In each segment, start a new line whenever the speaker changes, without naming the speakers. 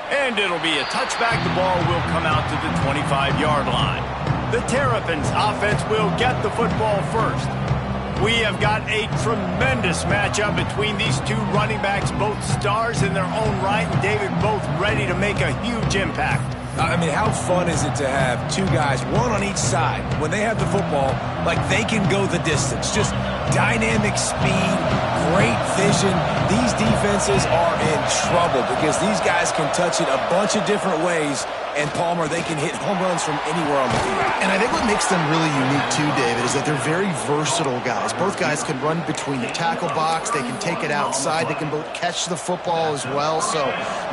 And it'll be a touchback. The ball will come out to the 25-yard line. The Terrapins offense will get the football first. We have got a tremendous matchup between these two running backs, both stars in their own right, and David, both ready to make a huge impact.
I mean, how fun is it to have two guys, one on each side, when they have the football, like they can go the distance. Just dynamic speed, great vision. These defenses are in trouble because these guys can touch it a bunch of different ways. And, Palmer, they can hit home runs from anywhere on the field.
And I think what makes them really unique, too, David, is that they're very versatile guys. Both guys can run between the tackle box. They can take it outside. They can both catch the football as well. So,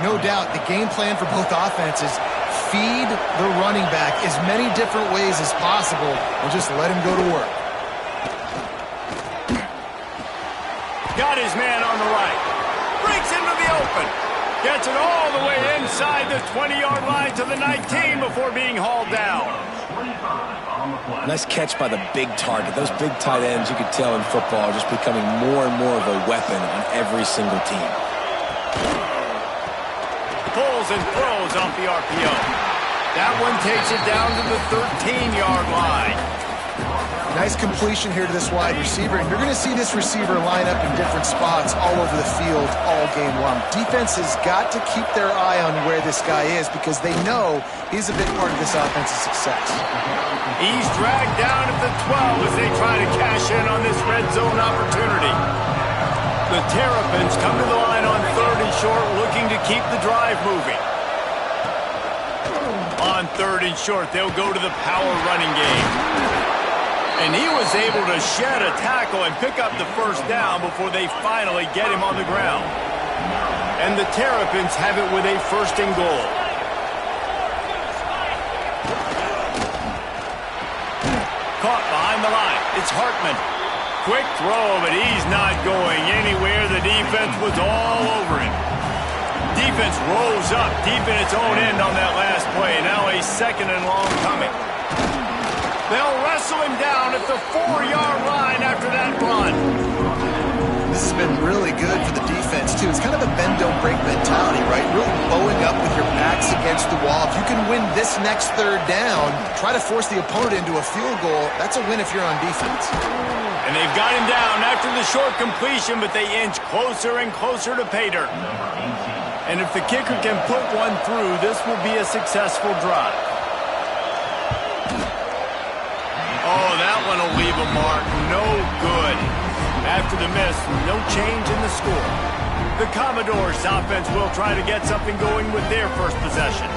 no doubt, the game plan for both offenses, feed the running back as many different ways as possible and just let him go to work.
Got his man on the right. Breaks into the open. Gets it all the way inside the 20-yard line to the 19 before being hauled down.
Nice catch by the big target. Those big tight ends, you could tell in football, are just becoming more and more of a weapon on every single team.
Pulls and throws off the RPO. That one takes it down to the 13-yard line.
Nice completion here to this wide receiver. And you're going to see this receiver line up in different spots all over the field all game long. Defense has got to keep their eye on where this guy is because they know he's a big part of this offense's success.
He's dragged down at the 12 as they try to cash in on this red zone opportunity. The Terrapins come to the line on 3rd and short, looking to keep the drive moving. On 3rd and short, they'll go to the power running game. And he was able to shed a tackle and pick up the first down before they finally get him on the ground. And the Terrapins have it with a 1st and goal. Caught behind the line. It's Hartman. Quick throw, but he's not going anywhere. The defense was all over him. Defense rose up deep in its own end on that last play. Now a 2nd and long coming. They'll wrestle him down at the 4-yard line after that run.
This has been really good for the defense, too. It's kind of a bend-don't-break mentality, right? Really bowing up with your backs against the wall. If you can win this next 3rd down, try to force the opponent into a field goal. That's a win if you're on defense.
And they've got him down after the short completion, but they inch closer and closer to pay dirt. And if the kicker can put one through, this will be a successful drive. Oh, that one will leave a mark. No good. After the miss, no change in the score. The Commodores' offense will try to get something going with their first possession.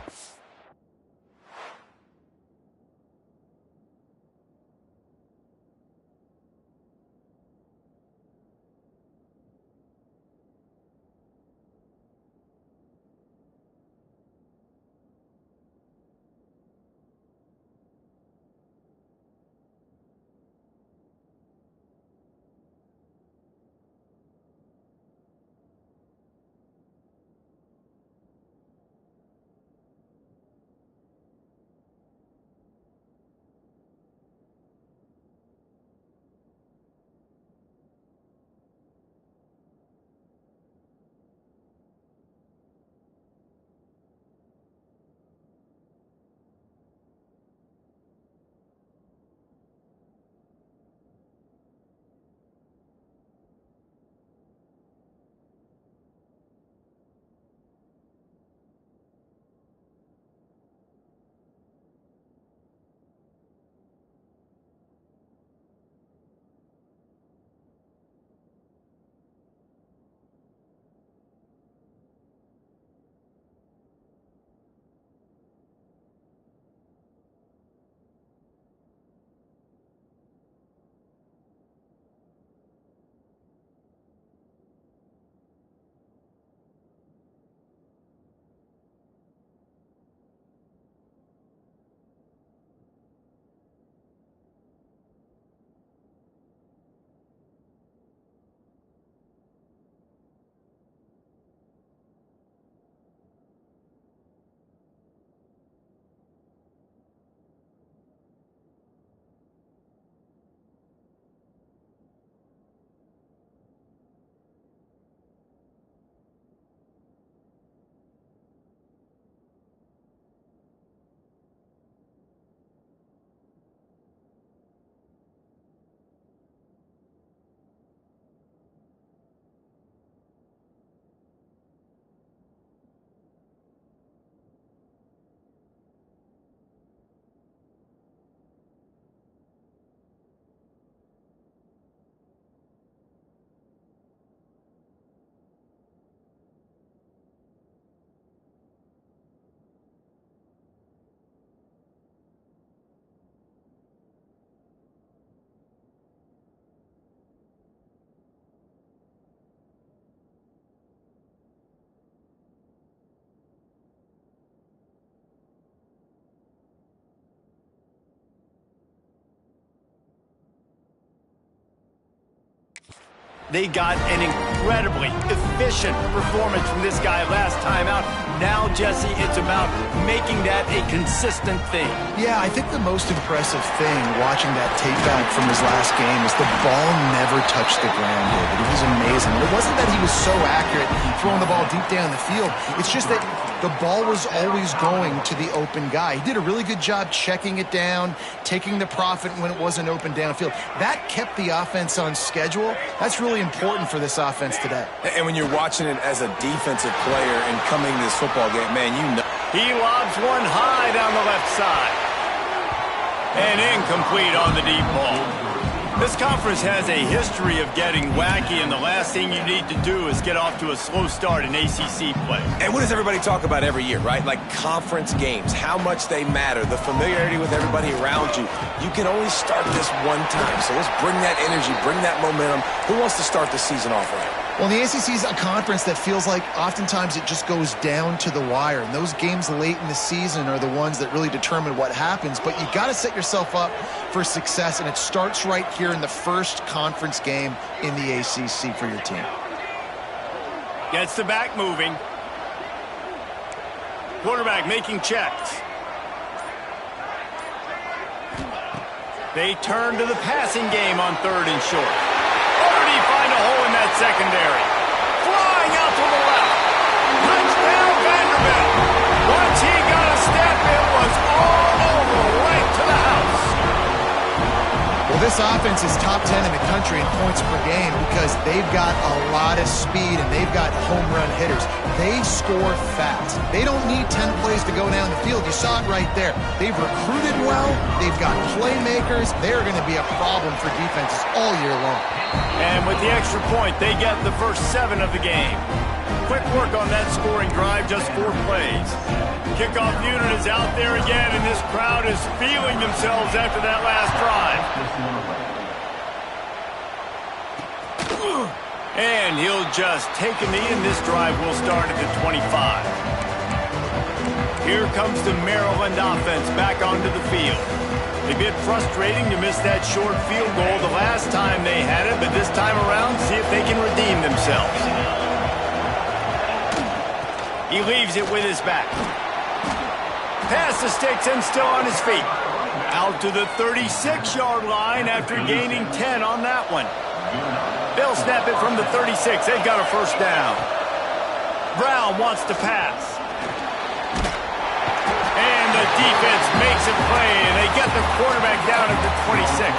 They got an incredibly efficient performance from this guy last time out. Now, Jesse, it's about making that a consistent thing.
Yeah, I think the most impressive thing watching that tape back from his last game is the ball never touched the ground, David. It was amazing. It wasn't that he was so accurate throwing the ball deep down the field. It's just that the ball was always going to the open guy. He did a really good job checking it down, taking the profit when it wasn't open downfield. That kept the offense on schedule. That's really important for this offense today.
And when you're watching it as a defensive player and coming to this football game, man, you know.
He lobs one high down the left side. And incomplete on the deep ball. This conference has a history of getting wacky, and the last thing you need to do is get off to a slow start in ACC play.
And what does everybody talk about every year, right? Like conference games, how much they matter, the familiarity with everybody around you. You can only start this one time, so let's bring that energy, bring that momentum. Who wants to start the season off right?
Well, the ACC is a conference that feels like oftentimes it just goes down to the wire. And those games late in the season are the ones that really determine what happens. But you got to set yourself up for success, and it starts right here in the first conference game in the ACC for your team.
Gets the back moving. Quarterback making checks. They turn to the passing game on 3rd and short. Already find a hole in that secondary. Flying out to the left. Touchdown Vanderbilt. Once he got a step, it was all over, right to the house.
Well, this offense is top 10 in the country in points per game because they've got a lot of speed and they've got home run hitters. They score fast. They don't need 10 plays to go down the field. You saw it right there. They've recruited well. They've got playmakers. They're going to be a problem for defenses all year long.
And with the extra point, they get the first 7 of the game. Quick work on that scoring drive, just 4 plays. Kickoff unit is out there again, and this crowd is feeling themselves after that last drive. And he'll just take a knee, and this drive will start at the 25. Here comes the Maryland offense back onto the field. A bit frustrating to miss that short field goal the last time they had it, but this time around, see if they can redeem themselves. He leaves it with his back. Past the sticks and still on his feet. Out to the 36-yard line after gaining 10 on that one. They'll snap it from the 36. They've got a first down. Brown wants to pass. And the defense makes a play, and they get the quarterback down at the 26.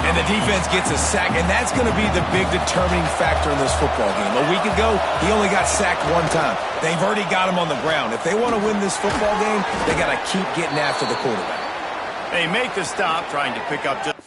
And the defense gets a sack, and that's going to be the big determining factor in this football game. A week ago, he only got sacked 1 time. They've already got him on the ground. If they want to win this football game, they got to keep getting after the quarterback.
They make the stop, trying to pick up just...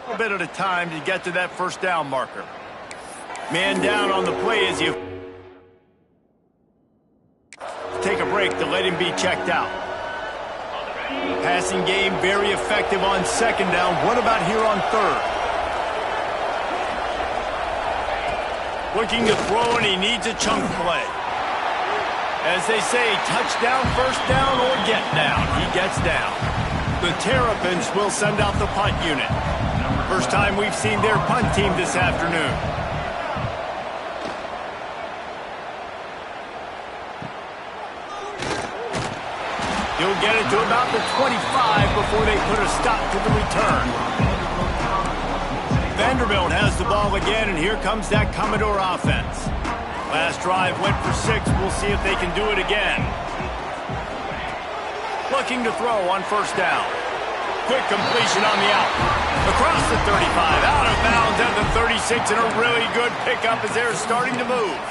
A bit at a time to get to that first down marker. Man down on the play as you take a break to let him be checked out. Passing game very effective on 2nd down. What about here on 3rd? Looking to throw, and he needs a chunk play. As they say, touchdown, first down, or get down. He gets down. The Terrapins will send out the punt unit. First time we've seen their punt team this afternoon. He'll get it to about the 25 before they put a stop to the return. Vanderbilt has the ball again, and here comes that Commodore offense. Last drive went for 6. We'll see if they can do it again. Looking to throw on first down. Quick completion on the out. Across the 35, out of bounds at the 36, and a really good pickup as they're starting to move.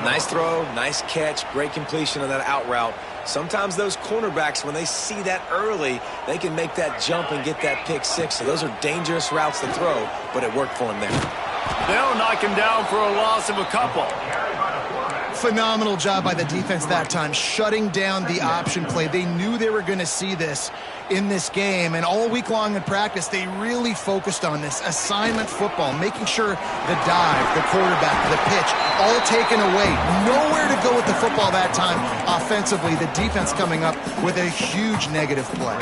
Nice throw, nice catch, great completion on that out route. Sometimes those cornerbacks, when they see that early, they can make that jump and get that pick 6. So those are dangerous routes to throw, but it worked for him there.
They'll knock him down for a loss of a couple.
Phenomenal job by the defense that time, shutting down the option play. They knew they were going to see this in this game, and all week long in practice, they really focused on this assignment football, making sure the dive, the quarterback, the pitch, all taken away. Nowhere to go with the football that time offensively. The defense coming up with a huge negative play.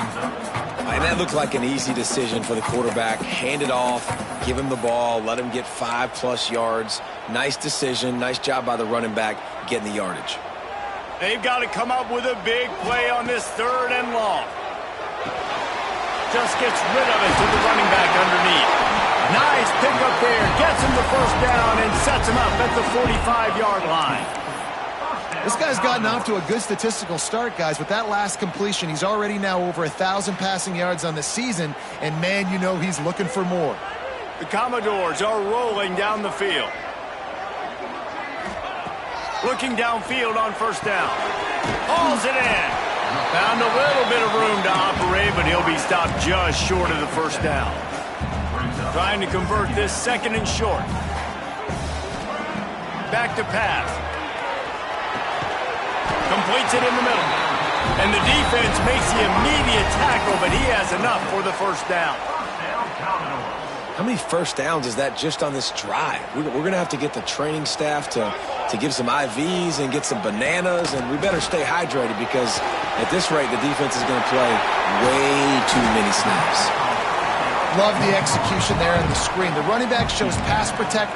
And that looked like an easy decision for the quarterback. Hand it off, give him the ball, let him get 5+ yards. Nice decision, nice job by the running back getting the yardage.
They've got to come up with a big play on this 3rd and long. Just gets rid of it to the running back underneath. Nice pickup there, gets him the first down and sets him up at the 45-yard line.
This guy's gotten off to a good statistical start, guys. With that last completion, he's already now over 1,000 passing yards on the season, and man, you know he's looking for more.
The Commodores are rolling down the field. Looking downfield on first down. Hauls it in. Found a little bit of room to operate, but he'll be stopped just short of the first down. Trying to convert this 2nd and short. Back to pass. Completes it in the middle. And the defense makes the immediate tackle, but he has enough for the first down.
How many first downs is that just on this drive? We're going to have to get the training staff to give some IVs and get some bananas, and we better stay hydrated because at this rate, the defense is going to play way too many snaps.
Love the execution there on the screen. The running back shows pass protect,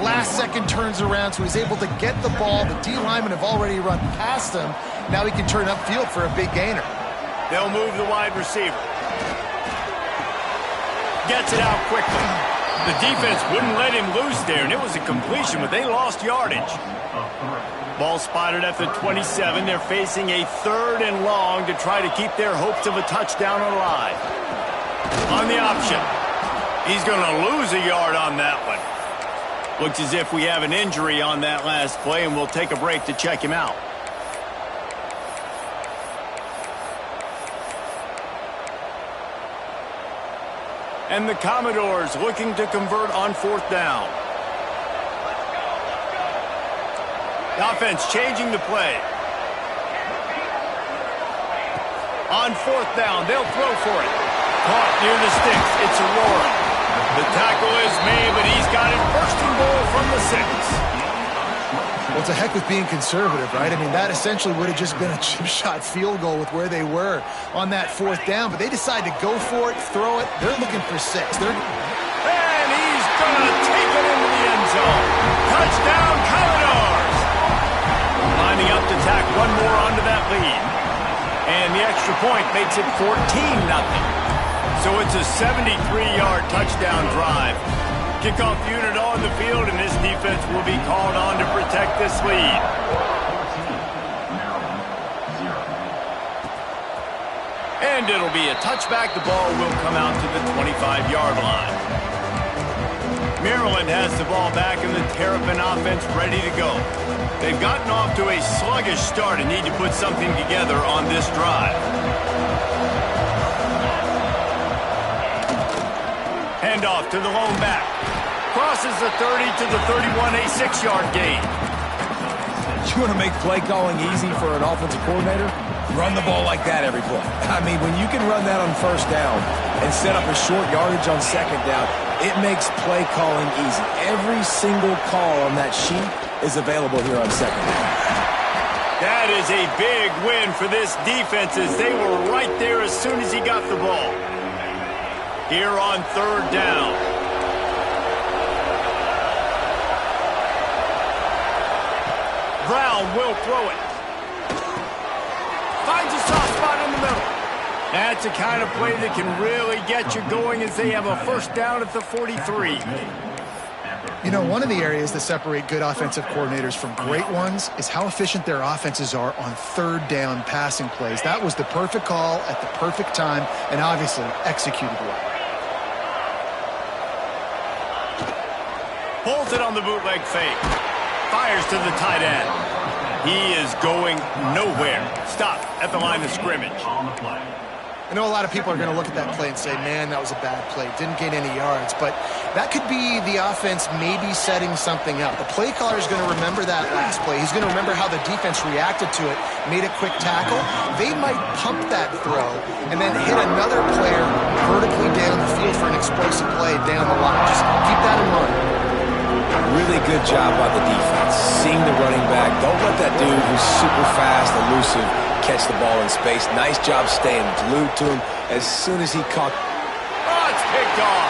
last second turns around, so he's able to get the ball. The D-linemen have already run past him. Now he can turn upfield for a big gainer.
They'll move the wide receiver. Gets it out quickly. The defense wouldn't let him loose there, and it was a completion, but they lost yardage. Ball spotted at the 27. They're facing a 3rd and long to try to keep their hopes of a touchdown alive. On the option. He's going to lose a yard on that one. Looks as if we have an injury on that last play, and we'll take a break to check him out. And the Commodores looking to convert on 4th down. The offense changing the play. On 4th down, they'll throw for it. Caught near the sticks. It's Aurora. The tackle is made, but he's got it 1st and goal from the 6.
Well, it's a heck with being conservative, right? I mean, that essentially would have just been a chip shot field goal with where they were on that 4th down, but they decide to go for it, throw it. They're looking for 6.
And he's going to take it into the end zone. Touchdown, Commodores! Lining up to tack one more onto that lead. And the extra point makes it 14-0. So it's a 73-yard touchdown drive. Kickoff unit on the field, and this defense will be called on to protect this lead. And it'll be a touchback. The ball will come out to the 25-yard line. Maryland has the ball back, and the Terrapin offense ready to go. They've gotten off to a sluggish start and need to put something together on this drive. Handoff to the lone back. Crosses the 30 to the 31, a 6-yard gain.
You want to make play calling easy for an offensive coordinator? Run the ball like that every play. I mean, when you can run that on first down and set up a short yardage on second down, it makes play calling easy. Every single call on that sheet is available here on second down.
That is a big win for this defense as they were right there as soon as he got the ball. Here on 3rd down. Brown will throw it. Finds a soft spot in the middle. That's the kind of play that can really get you going as they have a first down at the 43.
You know, one of the areas that separate good offensive coordinators from great ones is how efficient their offenses are on third down passing plays. That was the perfect call at the perfect time and obviously executed well.
Pulls it on the bootleg fake. Fires to the tight end. He is going nowhere. Stop at the line of scrimmage.
I know a lot of people are going to look at that play and say, man, that was a bad play. Didn't gain any yards. But that could be the offense maybe setting something up. The play caller is going to remember that last play. He's going to remember how the defense reacted to it, made a quick tackle. They might pump that throw and then hit another player vertically down the field for an explosive play down the line. Just keep that in mind.
Really good job by the defense. Seeing the running back. Don't let that dude who's super fast, elusive, catch the ball in space. Nice job staying glued to him as soon as he caught.
Oh, it's picked off.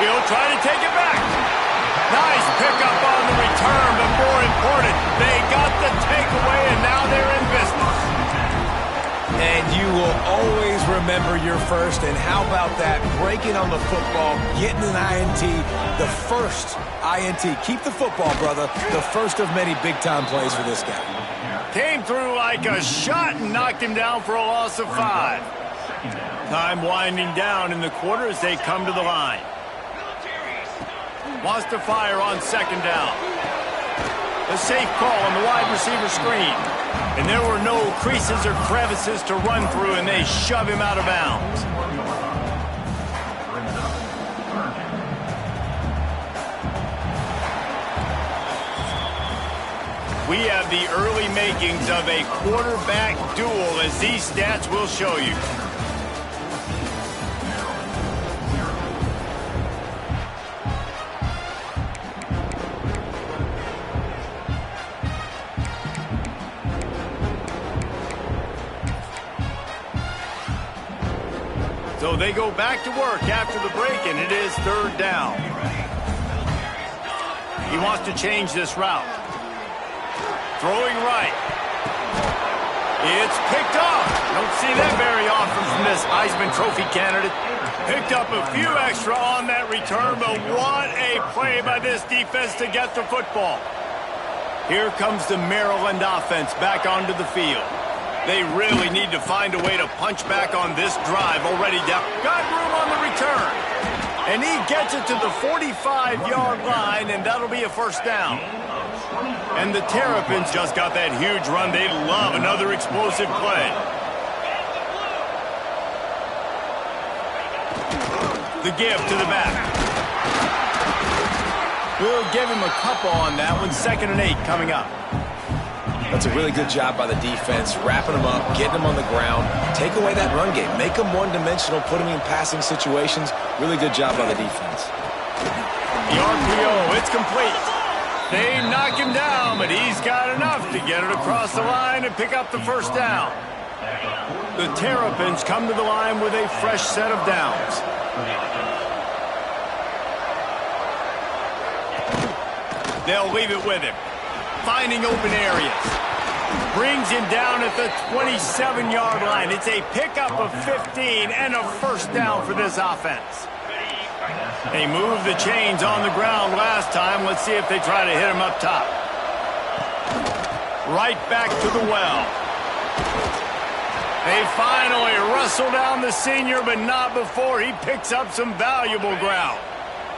He'll try to take it back. Nice pickup on the return, but more important, they got the takeaway, and now they're in business.
And you will always remember your first. And how about that? Breaking on the football, getting an INT, the first INT. Keep the football, brother. The first of many big-time plays for this guy.
Came through like a shot and knocked him down for a loss of 5. Time winding down in the quarter as they come to the line. Wants to fire on second down. A safe call on the wide receiver screen. And there were no creases or crevices to run through, and they shove him out of bounds. We have the early makings of a quarterback duel, as these stats will show you. So they go back to work after the break, and it is third down. He wants to change this route. Throwing right. It's picked off. Don't see that very often from this Heisman Trophy candidate. Picked up a few extra on that return, but what a play by this defense to get the football. Here comes the Maryland offense back onto the field. They really need to find a way to punch back on this drive already down. Got room on the return. And he gets it to the 45-yard line, and that'll be a first down. And the Terrapins just got that huge run. They love another explosive play. The give to the back. We'll give him a couple on that one. 2nd and 8 coming up.
That's a really good job by the defense, wrapping them up, getting them on the ground. Take away that run game. Make them one-dimensional, put them in passing situations. Really good job by the defense.
The RPO, it's complete. They knock him down, but he's got enough to get it across the line and pick up the first down. The Terrapins come to the line with a fresh set of downs. They'll leave it with him. Finding open areas. Brings him down at the 27-yard line. It's a pickup of 15 and a first down for this offense. They moved the chains on the ground last time. Let's see if they try to hit him up top. Right back to the well. They finally wrestle down the senior, but not before he picks up some valuable ground.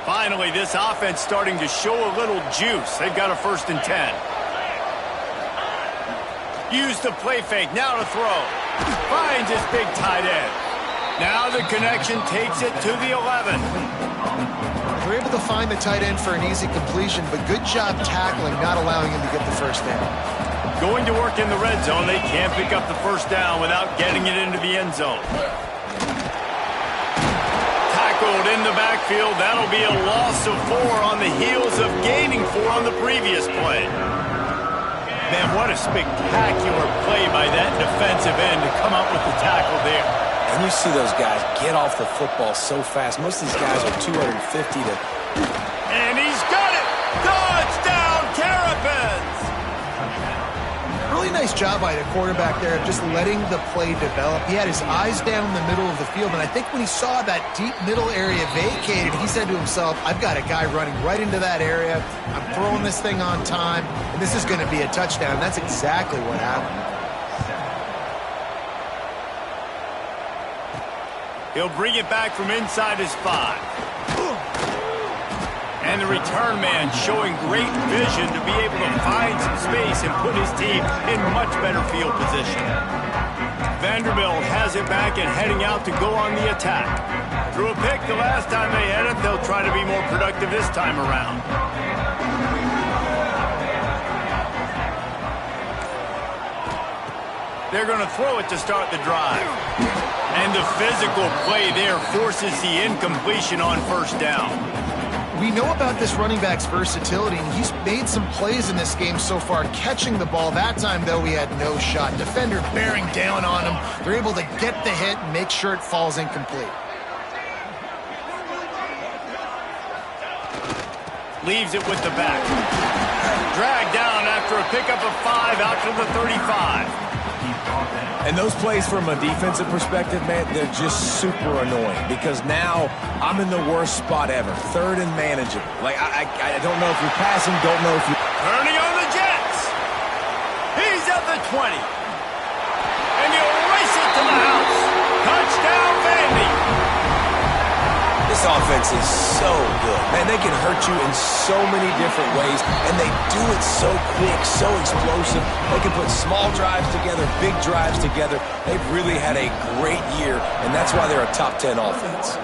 Finally, this offense starting to show a little juice. They've got a 1st and 10. Use the play fake, now to throw. Finds his big tight end. Now the connection takes it to the 11.
We're able to find the tight end for an easy completion, but good job tackling, not allowing him to get the first down.
Going to work in the red zone. They can't pick up the first down without getting it into the end zone. Tackled in the backfield. That'll be a loss of 4 on the heels of gaining 4 on the previous play. Man, what a spectacular play by that defensive end to come up with the tackle there.
And you see those guys get off the football so fast. Most of these guys are 250 to...
And he's got it! Touchdown, Terrapins!
really nice job by the quarterback there of just letting the play develop. He had his eyes down the middle of the field, and I think when he saw that deep middle area vacated, he said to himself, I've got a guy running right into that area. I'm throwing this thing on time, and this is going to be a touchdown. And that's exactly what happened.
He'll bring it back from inside his 5. And the return man showing great vision to be able to find some space and put his team in much better field position. Vanderbilt has it back and heading out to go on the attack. Threw a pick the last time they had it. They'll try to be more productive this time around. They're going to throw it to start the drive. And the physical play there forces the incompletion on first down.
We know about this running back's versatility, and he's made some plays in this game so far, catching the ball. That time, though, he had no shot. Defender bearing down on him. They're able to get the hit and make sure it falls incomplete.
Leaves it with the back. Dragged down after a pickup of 5 out to the 35.
And those plays from a defensive perspective, man, they're just super annoying because now I'm in the worst spot ever. Third and manageable. Like, I don't know if you're passing, don't know if you...
Turning on the Jets. He's at the 20. And he'll race it to the house. Touchdown, Vandy.
This offense is so good. Man, they can hurt you in so many different ways, and they do it so quick, so explosive. They can put small drives together, big drives together. They've really had a great year, and that's why they're a top 10 offense.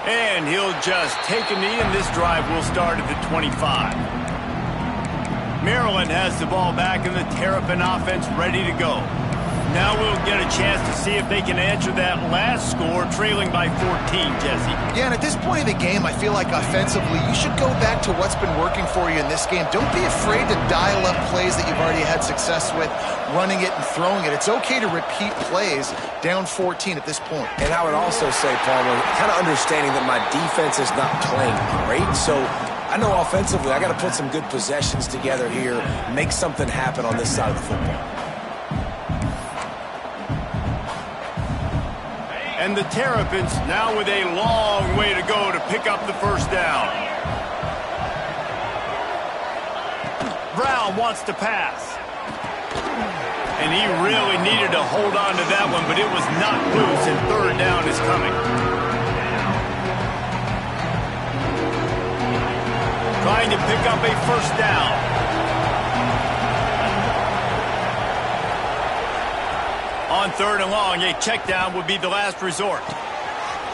And he'll just take a knee, and this drive will start at the 25. Maryland has the ball back, and the Terrapin offense ready to go. Now we'll get a chance to see if they can answer that last score, trailing by 14, Jesse.
Yeah, and at this point of the game, I feel like offensively, you should go back to what's been working for you in this game. Don't be afraid to dial up plays that you've already had success with, running it and throwing it. It's okay to repeat plays down 14 at this point.
And I would also say, Palmer, kind of understanding that my defense is not playing great, so I know offensively I got to put some good possessions together here, make something happen on this side of the football.
And the Terrapins now with a long way to go to pick up the first down. Brown wants to pass. And he really needed to hold on to that one, but it was not loose, and third down is coming. Trying to pick up a first down. On third and long, a check down would be the last resort.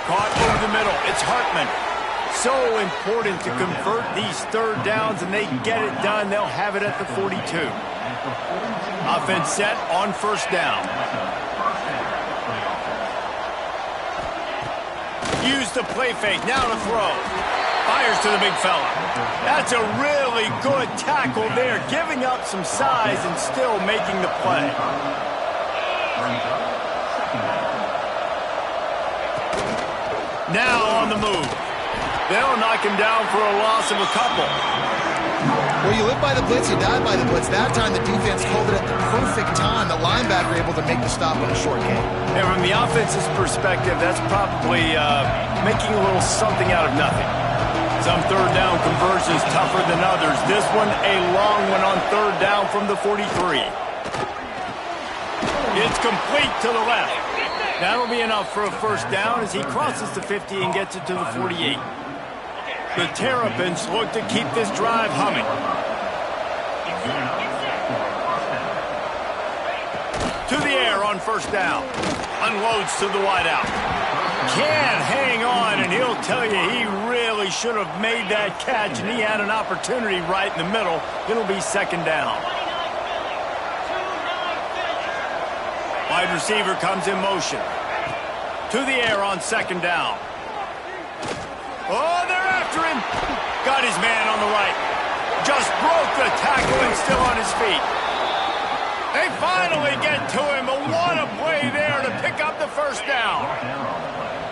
Caught over the middle. It's Hartman. So important to convert these third downs, and they get it done. They'll have it at the 42. Offense set on first down. Use the play fake. Now to throw. Fires to the big fella. That's a really good tackle there, giving up some size and still making the play. Now on the move. They'll knock him down for a loss of a couple.
Well, you live by the blitz, you die by the blitz. That time the defense called it at the perfect time. The linebacker able to make the stop on a short game.
And from the offense's perspective, that's probably making a little something out of nothing. Some third down conversions tougher than others. This one, a long one on third down from the 43. It's complete to the left. That'll be enough for a first down as he crosses the 50 and gets it to the 48. The Terrapins look to keep this drive humming. To the air on first down. Unloads to the wideout. Can't hang on, and he'll tell you he really should have made that catch, and he had an opportunity right in the middle. It'll be second down. Wide receiver comes in motion. To the air on second down. Oh, they're after him. Got his man on the right. Just broke the tackle and still on his feet. They finally get to him, but what a play there to pick up the first down.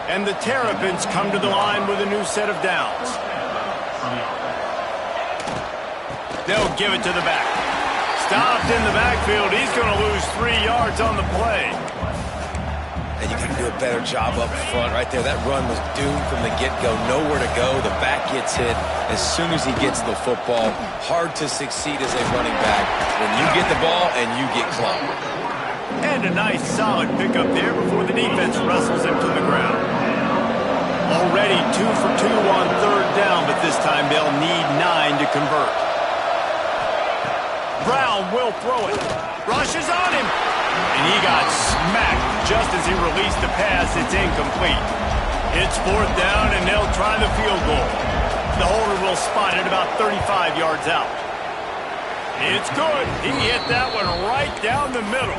And the Terrapins come to the line with a new set of downs. They'll give it to the back. Stopped in the backfield. He's going to lose 3 yards on the play.
And you got to do a better job up front right there. That run was doomed from the get-go. Nowhere to go. The back gets hit as soon as he gets the football. Hard to succeed as a running back when you get the ball and you get clocked.
And a nice solid pickup there before the defense wrestles him to the ground. Already 2 for 2 on third down, but this time they'll need 9 to convert. Brown will throw it. Rushes on him. And he got smacked just as he released the pass. It's incomplete. It's fourth down, and they'll try the field goal. The holder will spot it about 35 yards out. It's good. He hit that one right down the middle.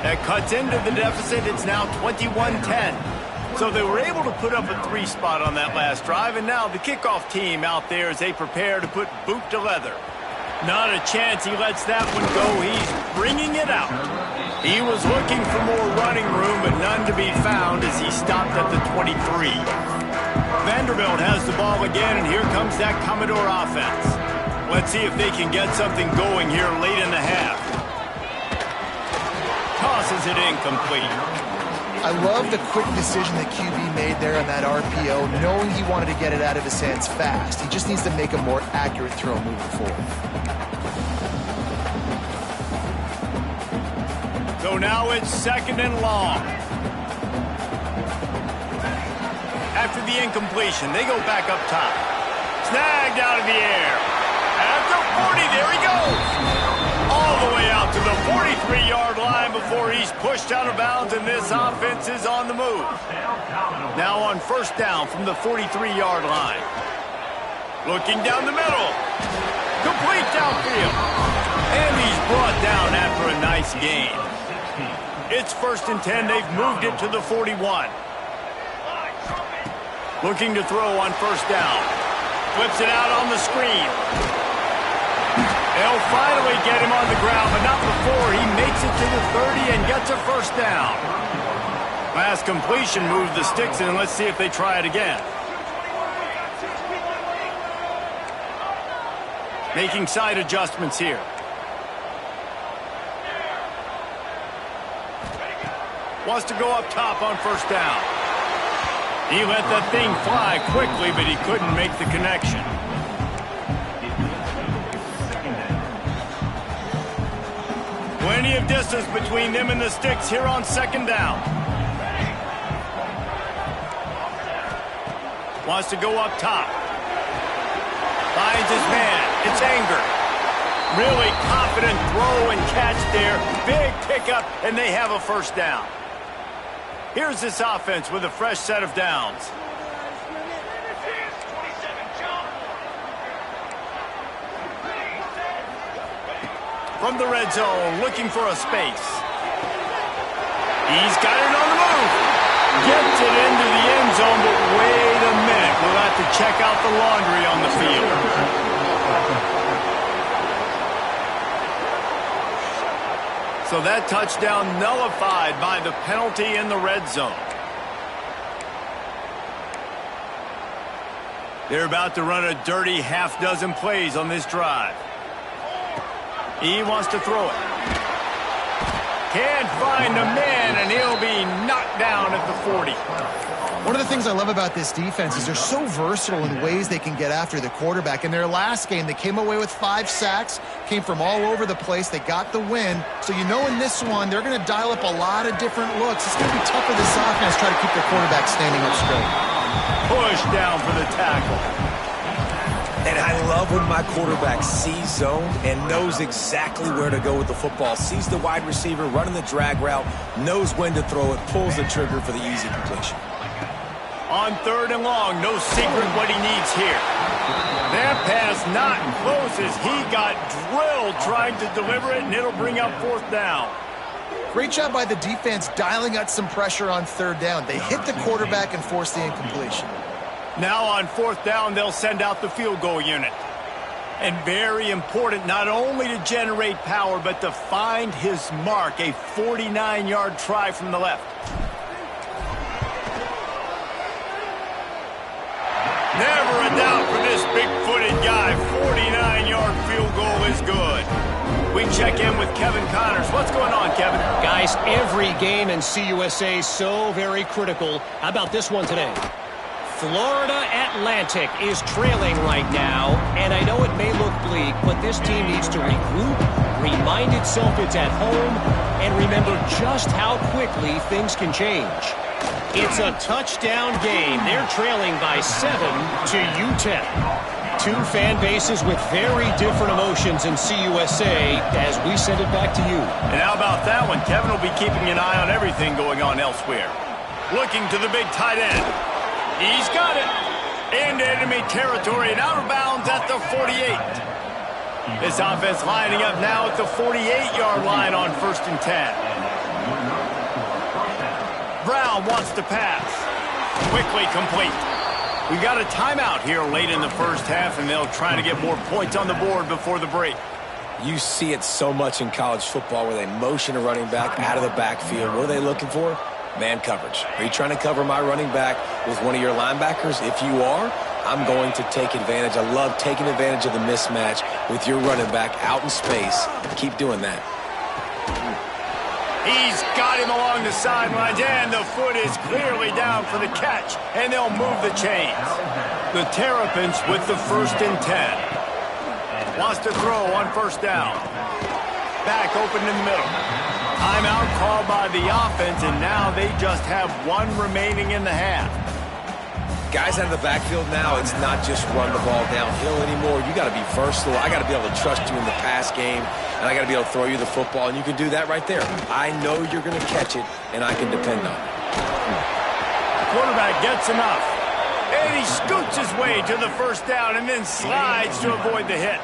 That cuts into the deficit. It's now 21-10. So they were able to put up a 3 spot on that last drive, and now the kickoff team out there as they prepare to put boot to leather. Not a chance he lets that one go. He's bringing it out. He was looking for more running room, but none to be found as he stopped at the 23. Vanderbilt has the ball again, and here comes that Commodore offense. Let's see if they can get something going here late in the half. Tosses it incomplete.
I love the quick decision that QB made there on that RPO, knowing he wanted to get it out of his hands fast. He just needs to make a more accurate throw moving forward.
So now it's 2nd and long. After the incompletion, they go back up top. Snagged out of the air. At the 40, there he goes. All the way out to the 43-yard line before he's pushed out of bounds, and this offense is on the move. Now on first down from the 43-yard line. Looking down the middle. Complete downfield. And he's brought down after a nice gain. It's 1st and 10. They've moved it to the 41. Looking to throw on first down. Flips it out on the screen. They'll finally get him on the ground, but not before he makes it to the 30 and gets a first down. Last completion moved the sticks in. Let's see if they try it again. Making side adjustments here. Wants to go up top on first down. He let that thing fly quickly, but he couldn't make the connection. Plenty of distance between them and the sticks here on 2nd down. Wants to go up top. Finds his man. It's Anger. Really confident throw and catch there. Big pickup, and they have a first down. Here's this offense with a fresh set of downs. From the red zone, looking for a space. He's got it on the move. Gets it into the end zone, but wait a minute. We'll have to check out the laundry on the field. So that touchdown nullified by the penalty in the red zone. They're about to run a dirty half-dozen plays on this drive. He wants to throw it. Can't find a man, and he'll be knocked down at the 40.
One of the things I love about this defense is they're so versatile in ways they can get after the quarterback. In their last game, they came away with 5 sacks, came from all over the place. They got the win. So you know in this one, they're going to dial up a lot of different looks. It's going to be tough for this offense to try to keep their quarterback standing up straight.
Push down for the tackle.
And I love when my quarterback sees zone and knows exactly where to go with the football. Sees the wide receiver running the drag route, knows when to throw it, pulls the trigger for the easy completion.
On 3rd and long, no secret what he needs here. That pass not close as he got drilled trying to deliver it, and it'll bring up 4th down.
Great job by the defense dialing out some pressure on 3rd down. They hit the quarterback and forced the incompletion.
Now on 4th down, they'll send out the field goal unit. And very important, not only to generate power, but to find his mark, a 49-yard try from the left. Never a doubt for this big-footed guy, 49-yard field goal is good. We check in with Kevin Connors. What's going on, Kevin?
Guys, every game in CUSA is so very critical. How about this one today? Florida Atlantic is trailing right now, and I know it may look bleak, but this team needs to regroup, remind itself it's at home, and remember just how quickly things can change. It's a touchdown game. They're trailing by 7 to UTEP. Two fan bases with very different emotions in CUSA as we send it back to you.
And how about that one? Kevin will be keeping an eye on everything going on elsewhere. Looking to the big tight end. He's got it. Into enemy territory and out of bounds at the 48. This offense lining up now at the 48-yard line on 1st and 10. Brown wants to pass. Quickly complete. We got a timeout here late in the first half, and they'll try to get more points on the board before the break.
You see it so much in college football where they motion a running back out of the backfield. What are they looking for? Man coverage. Are you trying to cover my running back with one of your linebackers? If you are, I'm going to take advantage. I love taking advantage of the mismatch with your running back out in space. Keep doing that.
He's got him along the sidelines, and the foot is clearly down for the catch, and they'll move the chains. The Terrapins with the 1st and 10. Wants to throw on 1st down. Back open in the middle. Timeout called by the offense, and now they just have 1 remaining in the half.
Guys out of the backfield now, it's not just run the ball downhill anymore. You got to be versatile. I got to be able to trust you in the pass game, and I got to be able to throw you the football, and you can do that right there. I know you're going to catch it, and I can depend on it.
Quarterback gets enough, and he scoots his way to the 1st down and then slides to avoid the hit.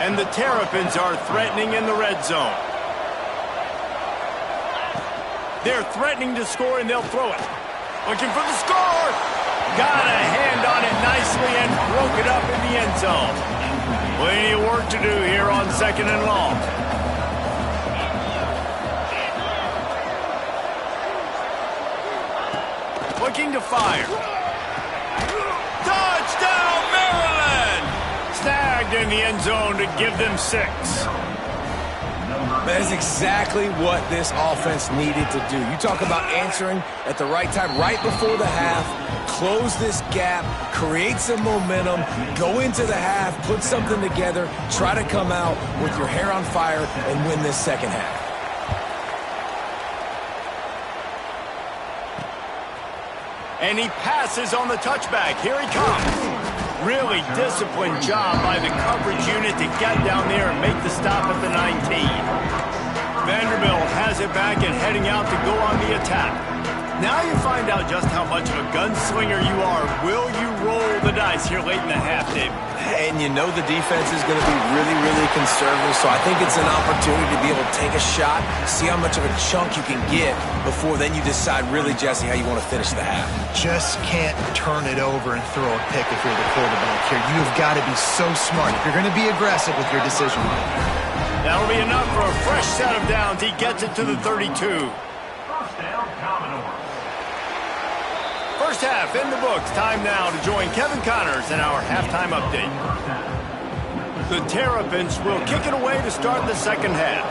And the Terrapins are threatening in the red zone. They're threatening to score, and they'll throw it. Looking for the score. Got a hand on it nicely and broke it up in the end zone. Plenty of work to do here on 2nd and long. Looking to fire. Touchdown, Maryland! Snagged in the end zone to give them 6.
That is exactly what this offense needed to do. You talk about answering at the right time, right before the half, close this gap, create some momentum, go into the half, put something together, try to come out with your hair on fire and win this second half.
And he passes on the touchback. Here he comes. Really disciplined job by the coverage unit to get down there and make the stop at the 19. Vanderbilt has it back and heading out to go on the attack. Now you find out just how much of a gunslinger you are. Will you roll the dice here late in the half, Dave?
And you know the defense is going to be really, really conservative, so I think it's an opportunity to be able to take a shot, see how much of a chunk you can get before then you decide really, Jesse, how you want to finish the half.
Just can't turn it over and throw a pick if you're the quarterback here. You've got to be so smart if you're going to be aggressive with your decision.
That'll be enough for a fresh set of downs. He gets it to the 32. First half in the books. Time now to join Kevin Connors in our halftime update. The Terrapins will kick it away to start the second half.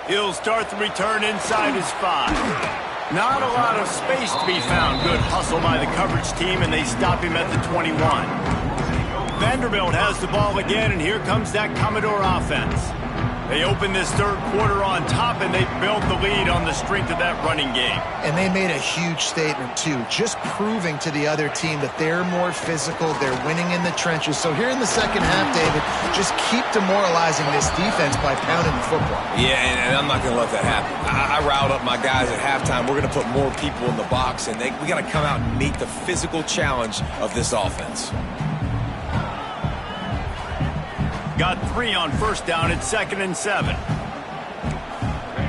He'll start the return inside his 5. Not a lot of space to be found. Good hustle by the coverage team, and they stop him at the 21. Vanderbilt has the ball again, and here comes that Commodore offense. They open this third quarter on top, and they built the lead on the strength of that running game.
And they made a huge statement, too, just proving to the other team that they're more physical, they're winning in the trenches. So here in the second half, David, just keep demoralizing this defense by pounding the football.
Yeah, and I'm not going to let that happen. I riled up my guys at halftime. We're going to put more people in the box, and we got to come out and meet the physical challenge of this offense.
Got 3 on 1st down at 2nd and 7.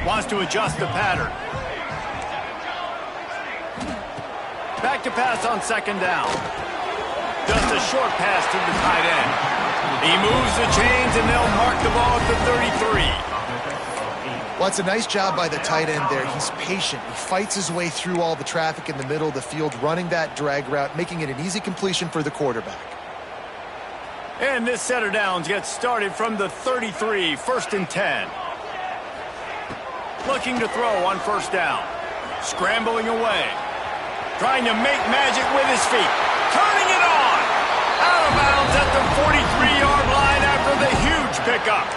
Wants to adjust the pattern. Back to pass on 2nd down. Just a short pass to the tight end. He moves the chains, and they'll mark the ball at the 33.
Well, it's a nice job by the tight end there. He's patient. He fights his way through all the traffic in the middle of the field, running that drag route, making it an easy completion for the quarterback.
And this set of downs gets started from the 33, 1st and 10. Looking to throw on 1st down. Scrambling away. Trying to make magic with his feet. Turning it on. Out of bounds at the 43-yard line after the huge pickup.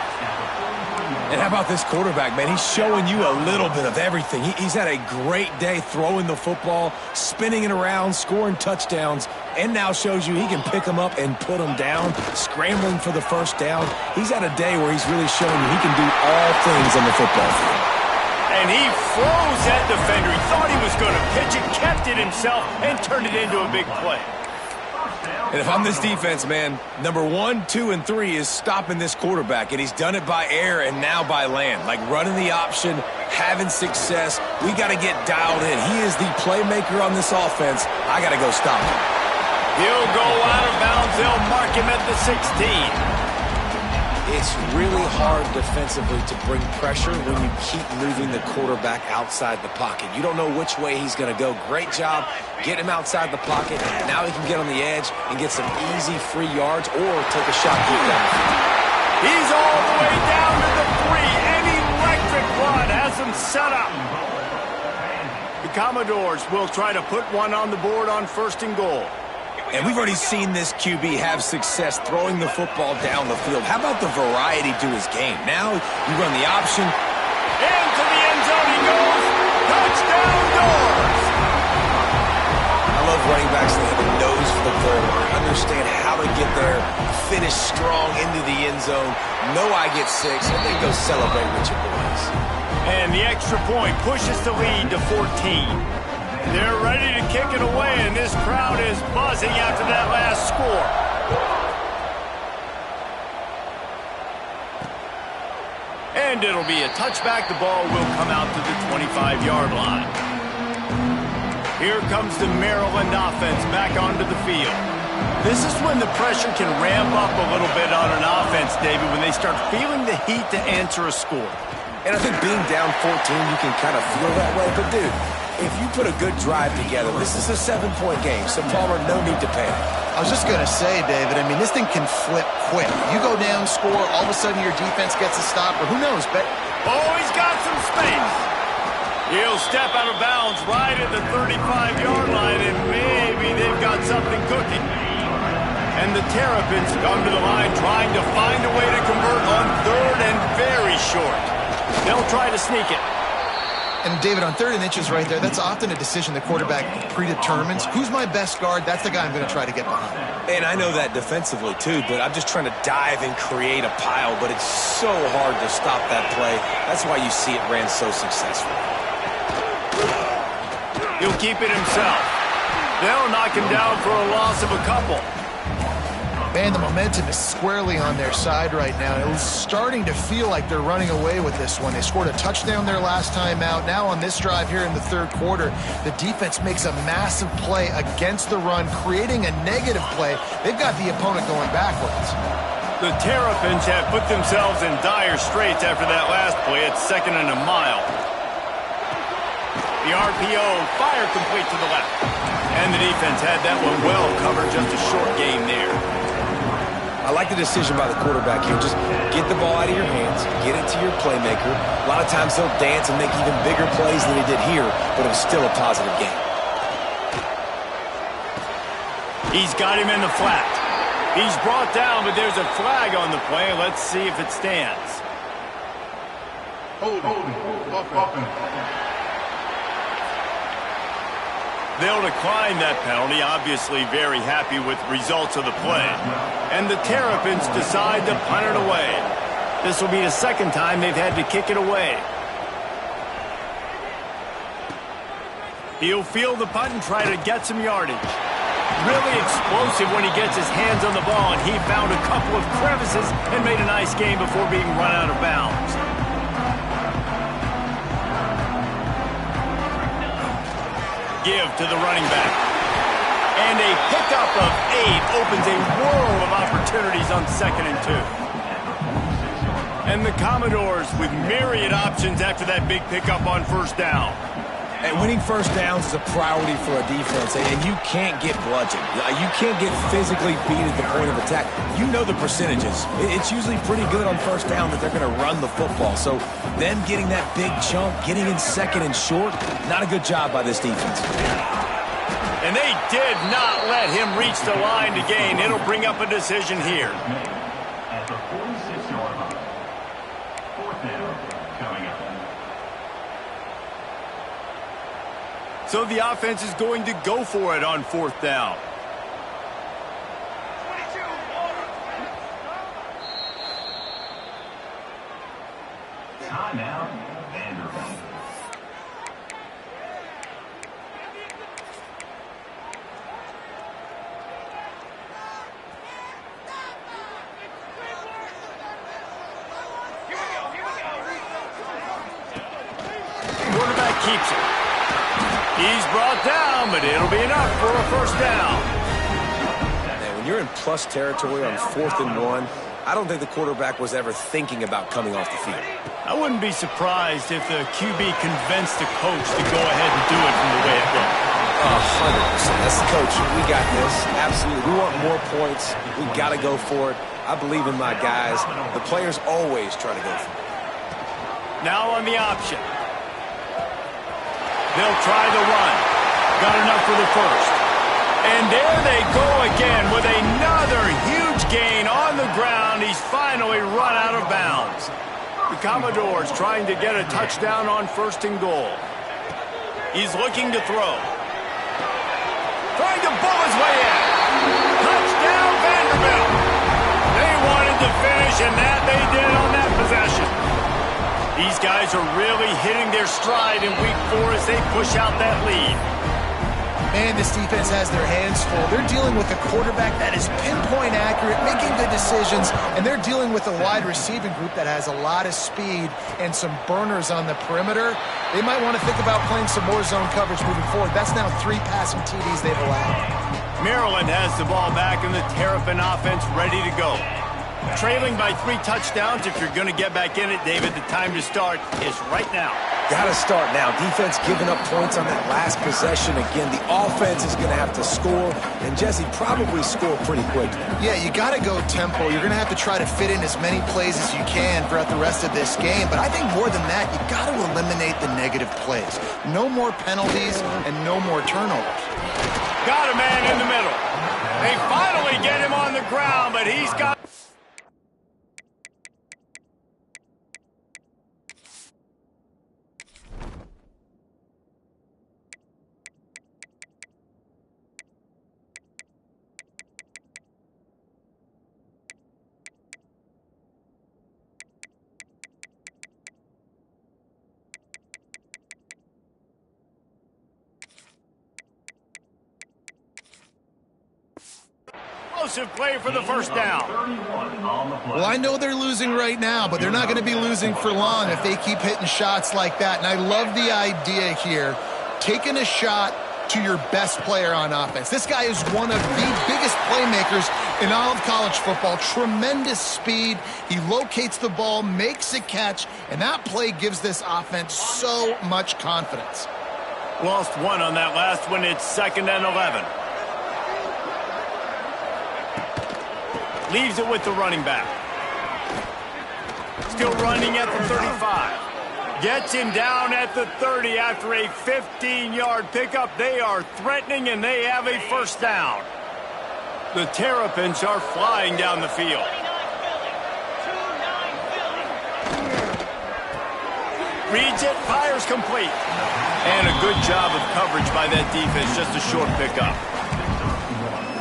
And how about this quarterback, man? He's showing you a little bit of everything. He's had a great day throwing the football, spinning it around, scoring touchdowns, and now shows you he can pick them up and put them down, scrambling for the 1st down. He's had a day where he's really showing you he can do all things on the football field.
And he froze that defender. He thought he was going to pitch it, kept it himself, and turned it into a big play.
And if I'm this defense, man, number 1, 2, and 3 is stopping this quarterback, and he's done it by air and now by land. Like running the option, having success. We got to get dialed in. He is the playmaker on this offense. I got to go stop him.
He'll go out of bounds. They'll mark him at the 16.
It's really hard defensively to bring pressure when you keep moving the quarterback outside the pocket. You don't know which way he's going to go. Great job getting him outside the pocket. Now he can get on the edge and get some easy free yards or take a shot deep down.
He's all the way down to the 3. An electric run has him set up. The Commodores will try to put one on the board on 1st and goal.
And we've already seen this QB have success throwing the football down the field. How about the variety to his game? Now you run the option.
Into the end zone he goes. Touchdown Doors!
I love running backs that have a nose for the goal line. Understand how to get there, finish strong into the end zone, know I get 6, and then go celebrate with your boys.
And the extra point pushes the lead to 14. They're ready to kick it away, and this crowd is buzzing after that last score. And it'll be a touchback. The ball will come out to the 25-yard line. Here comes the Maryland offense back onto the field. This is when the pressure can ramp up a little bit on an offense, David, when they start feeling the heat to answer a score.
And I think being down 14, you can kind of feel that way. But, dude, if you put a good drive together, this is a 7-point game, so Palmer, no need to panic.
I was just going to say, David, I mean, this thing can flip quick. You go down, score, all of a sudden your defense gets a stop, or who knows, but...
Oh, he's got some space. He'll step out of bounds right at the 35-yard line, and maybe they've got something cooking. And the Terrapins come to the line trying to find a way to convert on 3rd and very short. They'll try to sneak it.
And, David, on 3rd and inches right there, that's often a decision the quarterback predetermines. Who's my best guard? That's the guy I'm going to try to get behind.
And I know that defensively, too, but I'm just trying to dive and create a pile, but it's so hard to stop that play. That's why you see it ran so successful.
He'll keep it himself. They'll knock him down for a loss of a couple.
Man, the momentum is squarely on their side right now. It was starting to feel like they're running away with this one. They scored a touchdown their last time out. Now on this drive here in the 3rd quarter, the defense makes a massive play against the run, creating a negative play. They've got the opponent going backwards.
The Terrapins have put themselves in dire straits after that last play at 2nd and a mile. The RPO, fire complete to the left. And the defense had that one well covered, just a short game there.
I like the decision by the quarterback here. Just get the ball out of your hands, get it to your playmaker. A lot of times he'll dance and make even bigger plays than he did here, but it was still a positive game.
He's got him in the flat. He's brought down, but there's a flag on the play. Let's see if it stands. They'll decline that penalty, obviously very happy with results of the play. And the Terrapins decide to punt it away. This will be the 2nd time they've had to kick it away. He'll field the punt and try to get some yardage. Really explosive when he gets his hands on the ball, and he found a couple of crevices and made a nice game before being run out of bounds. Give to the running back. And a pickup of 8 opens a world of opportunities on 2nd and 2. And the Commodores with myriad options after that big pickup on first down.
And winning first downs is a priority for a defense, and you can't get bludgeoned. You can't get physically beat at the point of attack. You know the percentages. It's usually pretty good on first down that they're going to run the football. So them getting that big chunk, getting in second and short, not a good job by this defense.
And they did not let him reach the line to gain. It'll bring up a decision here.
At the 46-yard line. Fourth down coming up.
So the offense is going to go for it on fourth down.
Timeout, Vanderbilt.
Quarterback keeps it. He's brought down, but it'll be enough for a first down.
And when you're in plus territory on 4th and 1, I don't think the quarterback was ever thinking about coming off the field.
I wouldn't be surprised if the QB convinced the coach to go ahead and do it from the way it looked.
100%. That's the coach. We got this. Absolutely. We want more points. We got to go for it. I believe in my guys. The players always try to go for it.
Now on the option. They'll try the run. Got enough for the first. And there they go again with another huge gain on the ground. He's finally run out of bounds. The Commodores trying to get a touchdown on first and goal. He's looking to throw. Trying to bull his way in. Touchdown, Vanderbilt. They wanted to finish, and that they did on that possession. These guys are really hitting their stride in week 4 as they push out that lead.
Man, this defense has their hands full. They're dealing with a quarterback that is pinpoint accurate, making good decisions, and they're dealing with a wide receiving group that has a lot of speed and some burners on the perimeter. They might want to think about playing some more zone coverage moving forward. That's now 3 passing TDs they've allowed. Maryland
has the ball back and the Terrapin offense ready to go. Trailing by 3 touchdowns. If you're going to get back in it, David, the time to start is right now.
Got to start now. Defense giving up points on that last possession. Again, the offense is going to have to score, and Jesse probably score pretty quick.
Yeah, you got to go tempo. You're going to have to try to fit in as many plays as you can throughout the rest of this game. But I think more than that, you got to eliminate the negative plays. No more penalties and no more turnovers.
Got a man in the middle. They finally get him on the ground, but he's got... play for the first down.
Well, I know they're losing right now, but they're not going to be losing for long if they keep hitting shots like that. And I love the idea here, taking a shot to your best player on offense. This guy is one of the biggest playmakers in all of college football. Tremendous speed. He locates the ball, makes a catch, and that play gives this offense so much confidence.
Lost 1 on that last one. It's 2nd and 11. Leaves it with the running back. Still running at the 35. Gets him down at the 30 after a 15-yard pickup. They are threatening, and they have a first down. The Terrapins are flying down the field. Reads it, fires complete. And a good job of coverage by that defense. Just a short pickup.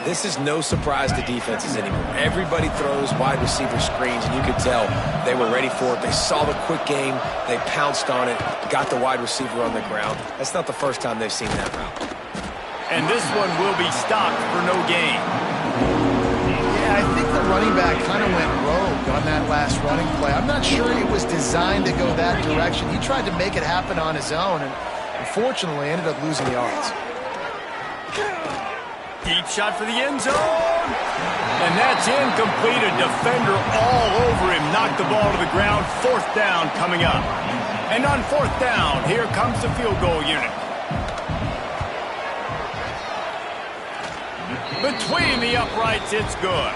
This is no surprise to defenses anymore. Everybody throws wide receiver screens, and you could tell they were ready for it. They saw the quick game. They pounced on it, got the wide receiver on the ground. That's not the first time they've seen that route.
And this one will be stopped for no gain.
Yeah, I think the running back kind of went rogue on that last running play. I'm not sure it was designed to go that direction. He tried to make it happen on his own, and unfortunately ended up losing yards.
Deep shot for the end zone. And that's incomplete. A defender all over him. Knocked the ball to the ground. 4th down coming up. And on 4th down, here comes the field goal unit. Between the uprights, it's good.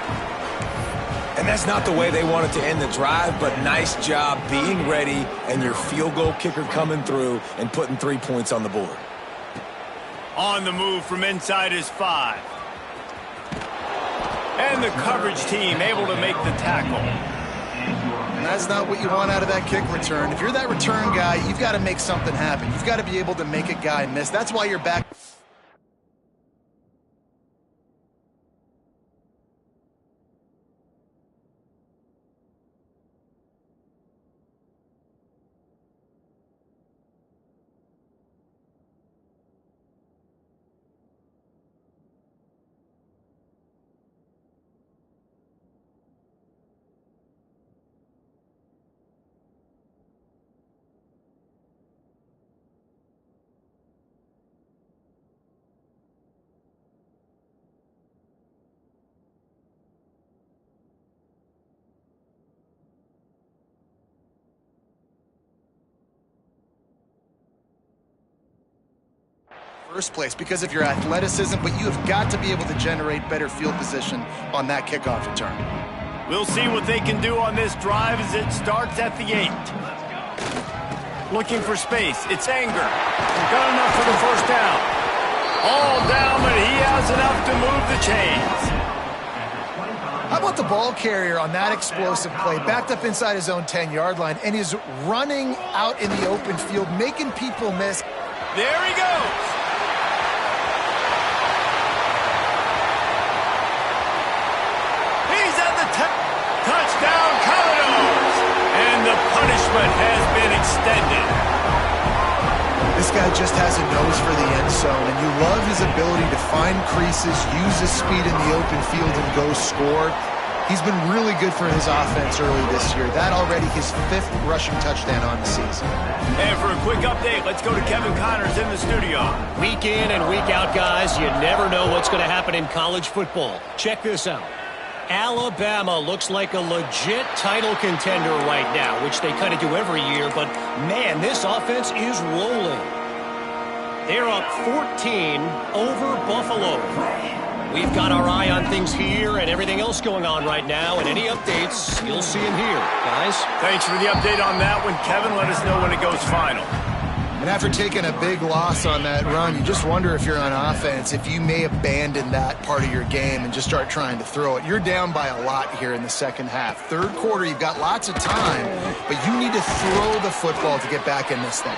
And that's not the way they wanted to end the drive, but nice job being ready and your field goal kicker coming through and putting 3 points on the board.
On the move from inside his 5. And the coverage team able to make the tackle.
And that's not what you want out of that kick return. If you're that return guy, you've got to make something happen. You've got to be able to make a guy miss. That's why you're back. First place because of your athleticism, but you have got to be able to generate better field position on that kickoff return.
We'll see what they can do on this drive as it starts at the 8. Looking for space. It's Anger. Got enough for the 1st down. All down, but he has enough to move the chains.
How about the ball carrier on that explosive play? Backed up inside his own 10-yard line and is running out in the open field, making people miss.
There he goes. Touchdown, Commodores! And the punishment has been extended.
This guy just has a nose for the end zone, and you love his ability to find creases, use his speed in the open field, and go score. He's been really good for his offense early this year. That already his 5th rushing touchdown on the season.
And for a quick update, let's go to Kevin Connors in the studio.
Week in and week out, guys, you never know what's going to happen in college football. Check this out. Alabama looks like a legit title contender right now, which they kind of do every year, but man, this offense is rolling. They're up 14 over Buffalo. We've got our eye on things here and everything else going on right now, and any updates, you'll see them here, guys.
Thanks for the update on that one, Kevin. Let us know when it goes final.
And after taking a big loss on that run, you just wonder if you're on offense, if you may abandon that part of your game and just start trying to throw it. You're down by a lot here in the 2nd half. 3rd quarter, you've got lots of time, but you need to throw the football to get back in this thing.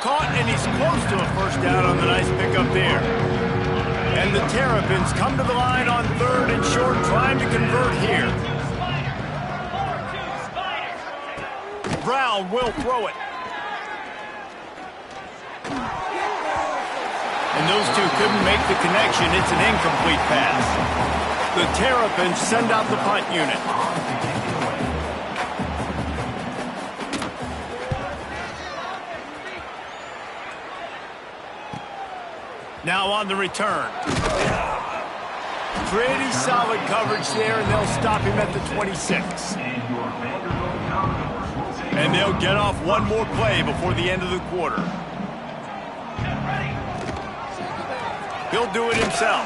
Caught, and he's close to a 1st down on the nice pickup there. And the Terrapins come to the line on 3rd and short, trying to convert here. Brown will throw it. And those two couldn't make the connection. It's an incomplete pass. The Terrapins send out the punt unit. Now on the return. Pretty solid coverage there, and they'll stop him at the 26. And they'll get off one more play before the end of the quarter. He'll do it himself.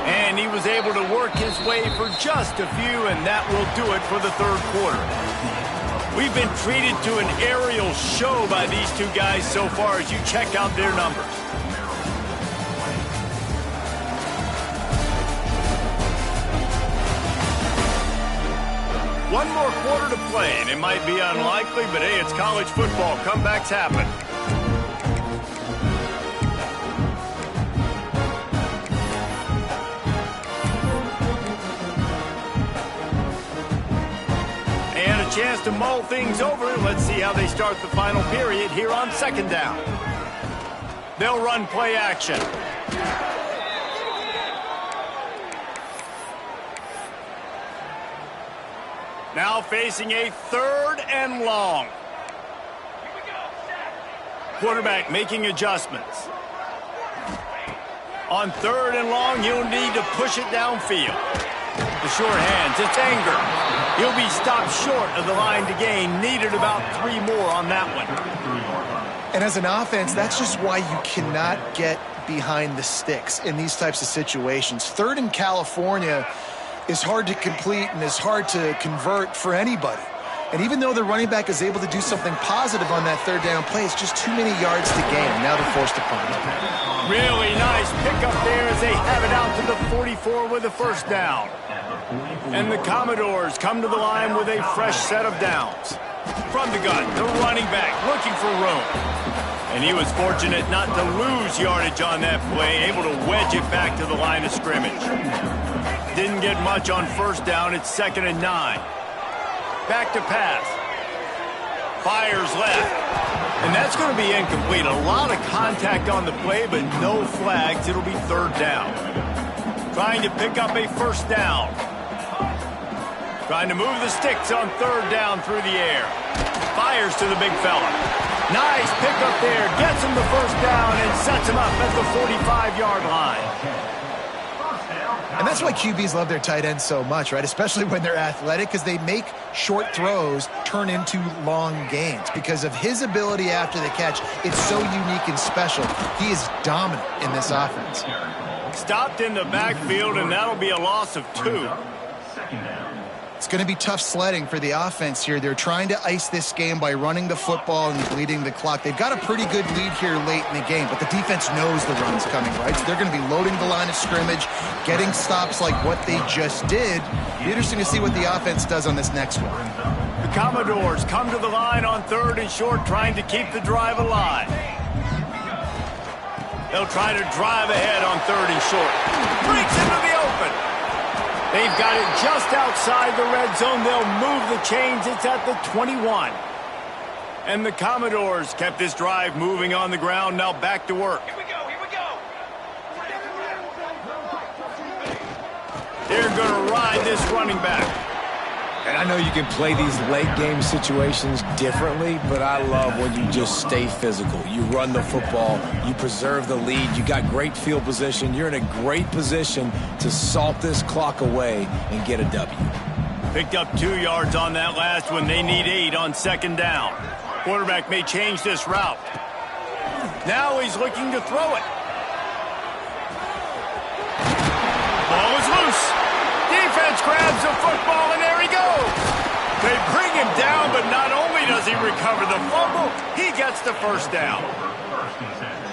And he was able to work his way for just a few, and that will do it for the 3rd quarter. We've been treated to an aerial show by these two guys so far as you check out their numbers. One more quarter to play, and it might be unlikely, but hey, it's college football. Comebacks happen. And a chance to mull things over. Let's see how they start the final period here on 2nd down. They'll run play action. Now facing a 3rd and long. Quarterback making adjustments. On 3rd and long, you'll need to push it downfield. The short hands, it's Anger. He'll be stopped short of the line to gain. Needed about 3 more on that one.
And as an offense, that's just why you cannot get behind the sticks in these types of situations. 3rd in California is hard to complete and is hard to convert for anybody. And even though the running back is able to do something positive on that 3rd down play, it's just too many yards to gain. Now they're forced to punt.
Really nice pickup there as they have it out to the 44 with a 1st down. And the Commodores come to the line with a fresh set of downs. From the gun, the running back looking for room. And he was fortunate not to lose yardage on that play, able to wedge it back to the line of scrimmage. Didn't get much on 1st down. It's 2nd and 9. Back to pass. Fires left. And that's going to be incomplete. A lot of contact on the play, but no flags. It'll be 3rd down. Trying to pick up a 1st down. Trying to move the sticks on 3rd down through the air. Fires to the big fella. Nice pickup there. Gets him the 1st down and sets him up at the 45-yard line.
And that's why QBs love their tight ends so much, right? Especially when they're athletic, because they make short throws turn into long gains. Because of his ability after the catch, it's so unique and special. He is dominant in this offense.
Stopped in the backfield, and that'll be a loss of 2.
It's going to be tough sledding for the offense here. They're trying to ice this game by running the football and bleeding the clock. They've got a pretty good lead here late in the game, but the defense knows the run's coming, right? So they're going to be loading the line of scrimmage, getting stops like what they just did. It'll be interesting to see what the offense does on this next one.
The Commodores come to the line on 3rd and short, trying to keep the drive alive. They'll try to drive ahead on 3rd and short. Breaks into the open. They've got it just outside the red zone. They'll move the chains. It's at the 21. And the Commodores kept this drive moving on the ground. Now back to work.
Here we go, here we go.
They're going to ride this running back.
And I know you can play these late game situations differently, but I love when you just stay physical. You run the football, you preserve the lead, you got great field position, you're in a great position to salt this clock away and get a W.
Picked up 2 yards on that last one. They need 8 on 2nd down. Quarterback may change this route. Now he's looking to throw it. Ball is loose. Defense grabs the football, and there he goes. They bring him down, but not only does he recover the fumble, he gets the 1st down.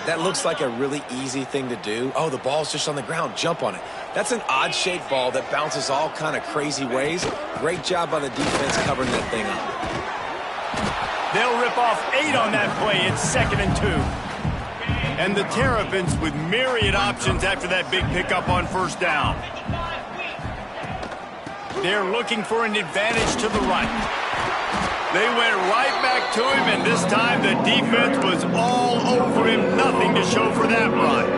That looks like a really easy thing to do. Oh, the ball's just on the ground. Jump on it. That's an odd-shaped ball that bounces all kind of crazy ways. Great job by the defense covering that thing up.
They'll rip off 8 on that play. It's 2nd and 2. And the Terrapins with myriad options after that big pickup on 1st down. They're looking for an advantage to the right. They went right back to him, and this time the defense was all over him. Nothing to show for that run.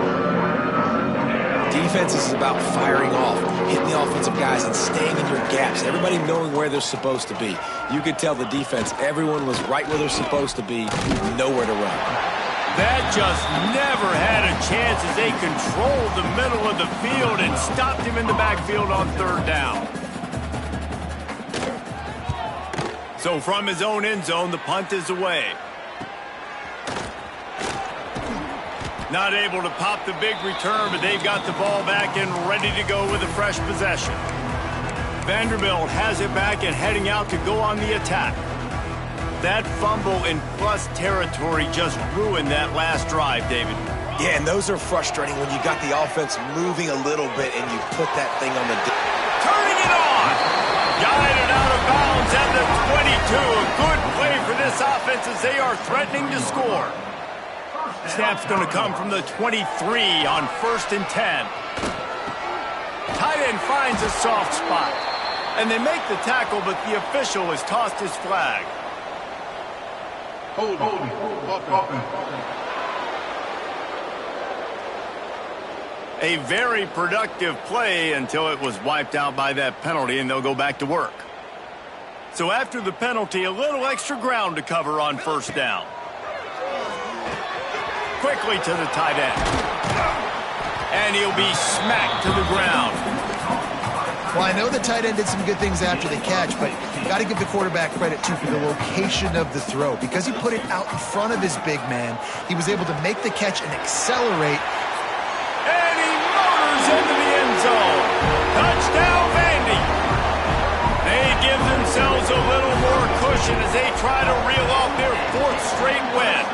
Defense is about firing off, hitting the offensive guys and staying in your gaps. Everybody knowing where they're supposed to be. You could tell the defense, everyone was right where they're supposed to be, nowhere to run.
That just never had a chance as they controlled the middle of the field and stopped him in the backfield on 3rd down. So from his own end zone, the punt is away. Not able to pop the big return, but they've got the ball back and ready to go with a fresh possession. Vanderbilt has it back and heading out to go on the attack. That fumble in plus territory just ruined that last drive, David.
Yeah, and those are frustrating when you got the offense moving a little bit and you put that thing on the...
Turning it on! Guided out of bounds at the 22. A good play for this offense as they are threatening to score. Snap's going to come from the 23 on 1st and 10. Tight end finds a soft spot. And they make the tackle, but the official has tossed his flag.
Hold on.
A very productive play until it was wiped out by that penalty, and they'll go back to work. So after the penalty, a little extra ground to cover on 1st down. Quickly to the tight end. And he'll be smacked to the ground.
Well, I know the tight end did some good things after the catch, but you got to give the quarterback credit, too, for the location of the throw. Because he put it out in front of his big man, he was able to make the catch and accelerate.
And he motors into the end zone. Touchdown, Vandy. They give themselves a little more cushion as they try to reel off their 4th straight win.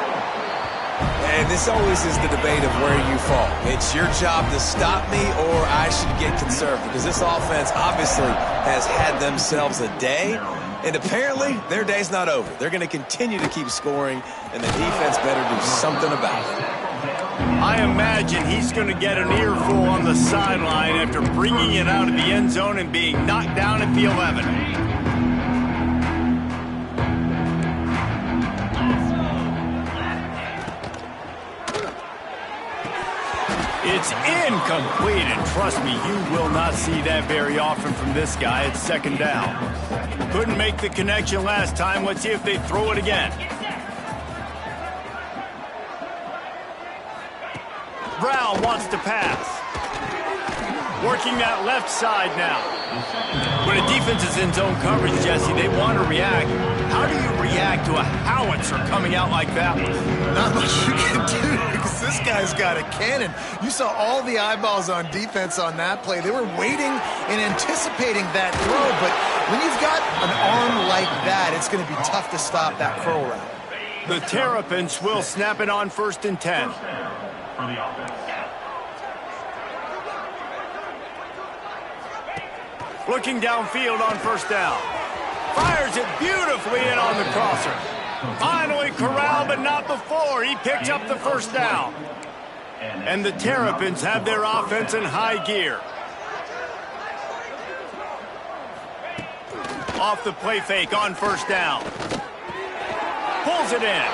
And this always is the debate of where you fall. It's your job to stop me or I should get conservative, because this offense obviously has had themselves a day, and apparently their day's not over. They're going to continue to keep scoring, and the defense better do something about it.
I imagine he's going to get an earful on the sideline after bringing it out of the end zone and being knocked down at the 11. It's incomplete, and trust me, you will not see that very often from this guy. It's 2nd down. Couldn't make the connection last time. Let's see if they throw it again. Brown wants to pass. Working that left side now. When a defense is in zone coverage, Jesse, they want to react. How do you react to a howitzer coming out like that one?
Not much you can do, because this guy's got a cannon. You saw all the eyeballs on defense on that play. They were waiting and anticipating that throw, but when you've got an arm like that, it's going to be tough to stop that curl route.
The Terrapins will snap it on 1st and 10.
For the offense.
Looking downfield on 1st down. Fires it beautifully in on the crosser. Finally corralled, but not before. He picks up the 1st down. And the Terrapins have their offense in high gear. Off the play fake on 1st down. Pulls it in.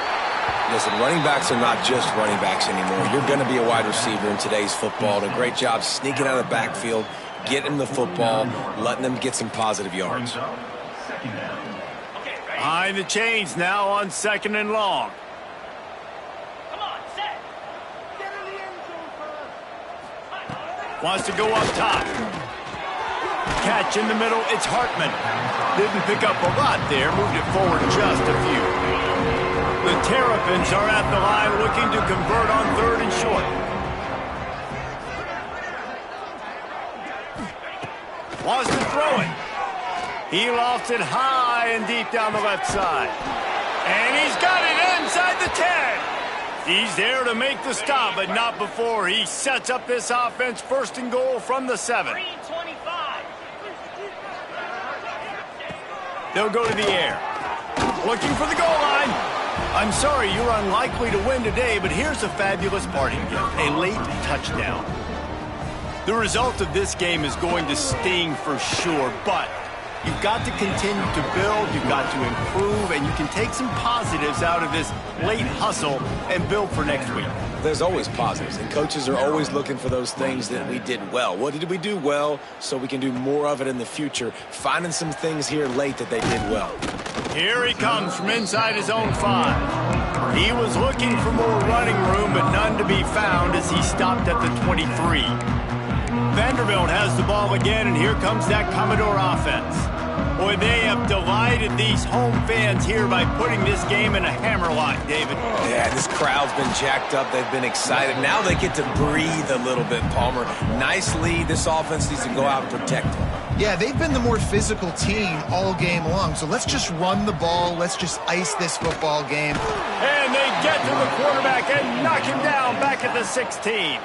Listen, running backs are not just running backs anymore. You're going to be a wide receiver in today's football. And a great job sneaking out of the backfield, getting the football, letting them get some positive yards.
Behind the chains now on 2nd and long. Wants to go up top. Catch in the middle. It's Hartman. Didn't pick up a lot there. Moved it forward just a few. The Terrapins are at the line looking to convert on 3rd and short. Wants to throw it. He lofts it high and deep down the left side. And he's got it inside the 10. He's there to make the stop, but not before he sets up this offense 1st and goal from the 7. They'll go to the air. Looking for the goal line. I'm sorry, you're unlikely to win today, but here's a fabulous parting gift, a late touchdown. The result of this game is going to sting for sure, but you've got to continue to build, you've got to improve, and you can take some positives out of this late hustle and build for next week.
There's always positives, and coaches are always looking for those things that we did well. What did we do well so we can do more of it in the future? Finding some things here late that they did well.
Here he comes from inside his own 5. He was looking for more running room, but none to be found as he stopped at the 23. Vanderbilt has the ball again, and here comes that Commodore offense. Boy, they have delighted these home fans here by putting this game in a hammerlock, David.
Yeah, this crowd's been jacked up. They've been excited. Now they get to breathe a little bit, Palmer. Nice lead. This offense needs to go out and protect them.
Yeah, they've been the more physical team all game long. So let's just run the ball. Let's just ice this football game.
And they get to the quarterback and knock him down back at the 16.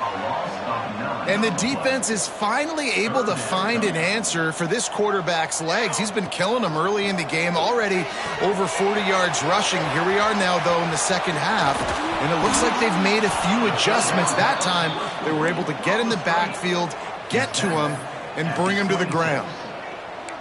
And the defense is finally able to find an answer for this quarterback's legs. He's been killing them early in the game, already over 40 yards rushing. Here we are now, though, in the 2nd half. And it looks like they've made a few adjustments. That time, they were able to get in the backfield, get to him, and bring him to the ground.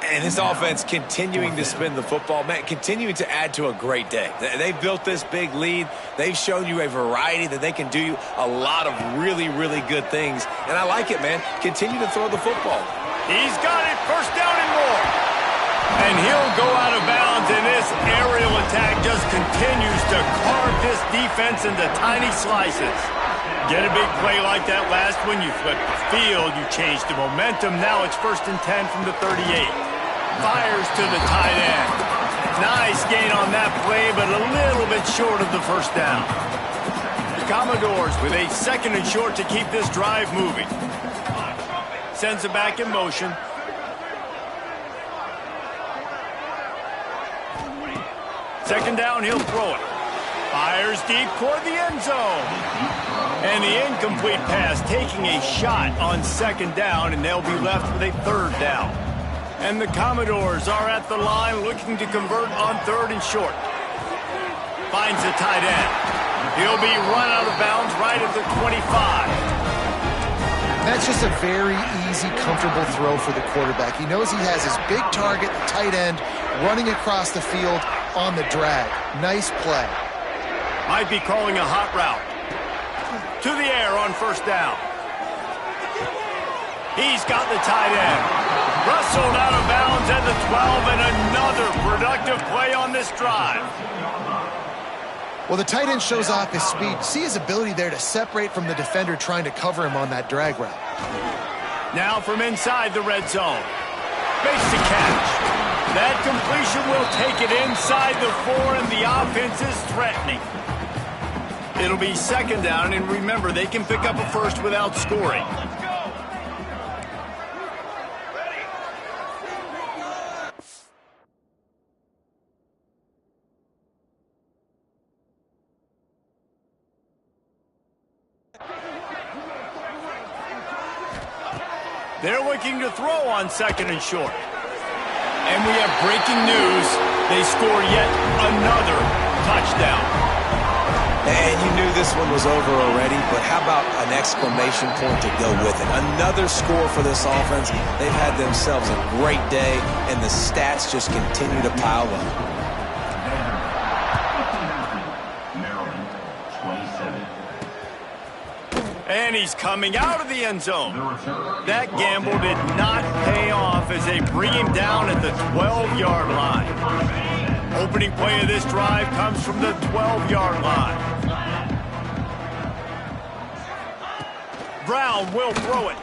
And this offense continuing to spin the football, man, continuing to add to a great day. They've built this big lead. They've shown you a variety that they can do a lot of really, really good things. And I like it, man. Continue to throw the football.
He's got it, 1st down and more. And he'll go out of bounds, and this aerial attack just continues to carve this defense into tiny slices. Get a big play like that last one, you flip the field, you change the momentum. Now it's 1st and 10 from the 38. Fires to the tight end. Nice gain on that play, but a little bit short of the first down. The Commodores with a 2nd and short to keep this drive moving. Sends it back in motion. Second down, he'll throw it. Fires deep toward the end zone. And the incomplete pass taking a shot on 2nd down, and they'll be left with a 3rd down. And the Commodores are at the line looking to convert on 3rd and short. Finds the tight end. He'll be run out of bounds right at the 25.
That's just a very easy, comfortable throw for the quarterback. He knows he has his big target, the tight end, running across the field on the drag. Nice play.
Might be calling a hot route. To the air on 1st down. He's got the tight end. Rustled out of bounds at the 12, and another productive play on this drive.
Well, the tight end shows off his speed. See his ability there to separate from the defender trying to cover him on that drag route.
Now from inside the red zone. Makes the catch. That completion will take it inside the 4, and the offense is threatening. It'll be 2nd down, and remember, they can pick up a first without scoring. They're looking to throw on 2nd and short. And we have breaking news. They score yet another touchdown.
And you knew this one was over already, but how about an exclamation point to go with it? Another score for this offense. They've had themselves a great day, and the stats just continue to pile up.
Maryland, 27.
And he's coming out of the end zone. That gamble did not pay off as they bring him down at the 12-yard line. Opening play of this drive comes from the 12-yard line. Brown will throw it.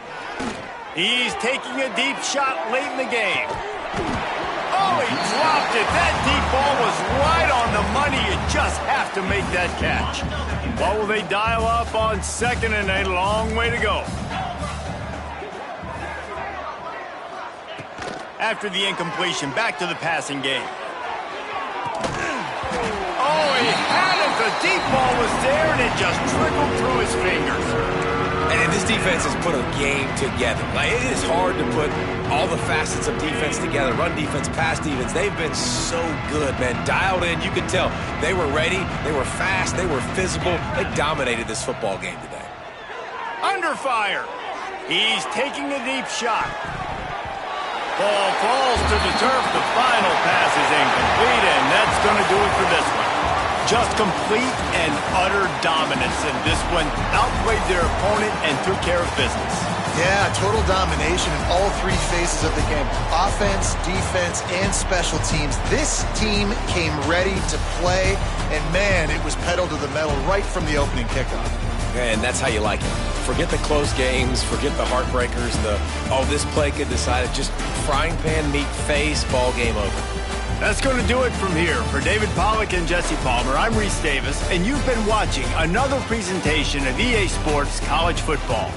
He's taking a deep shot late in the game. Oh, he dropped it. That deep ball was right on the money. You just have to make that catch. What will they dial up on 2nd and a long way to go? After the incompletion, back to the passing game. Oh, he had it. The deep ball was there, and it just trickled through his fingers.
And this defense has put a game together. Like, it is hard to put all the facets of defense together. Run defense, pass defense. They've been so good, man. Dialed in. You could tell they were ready. They were fast. They were physical. They dominated this football game today.
Under fire. He's taking a deep shot. Ball falls to the turf. The final pass is incomplete, and that's going to do it for this one. Just complete and utter dominance, and this one outplayed their opponent and took care of business.
Yeah, total domination in all 3 phases of the game. Offense, defense, and special teams. This team came ready to play, and man, it was pedal to the metal right from the opening kickoff.
And that's how you like it. Forget the close games, forget the heartbreakers, this play could decide it. Just frying pan, meat face, ball game over.
That's going to do it from here. For David Pollack and Jesse Palmer, I'm Reese Davis, and you've been watching another presentation of EA Sports College Football.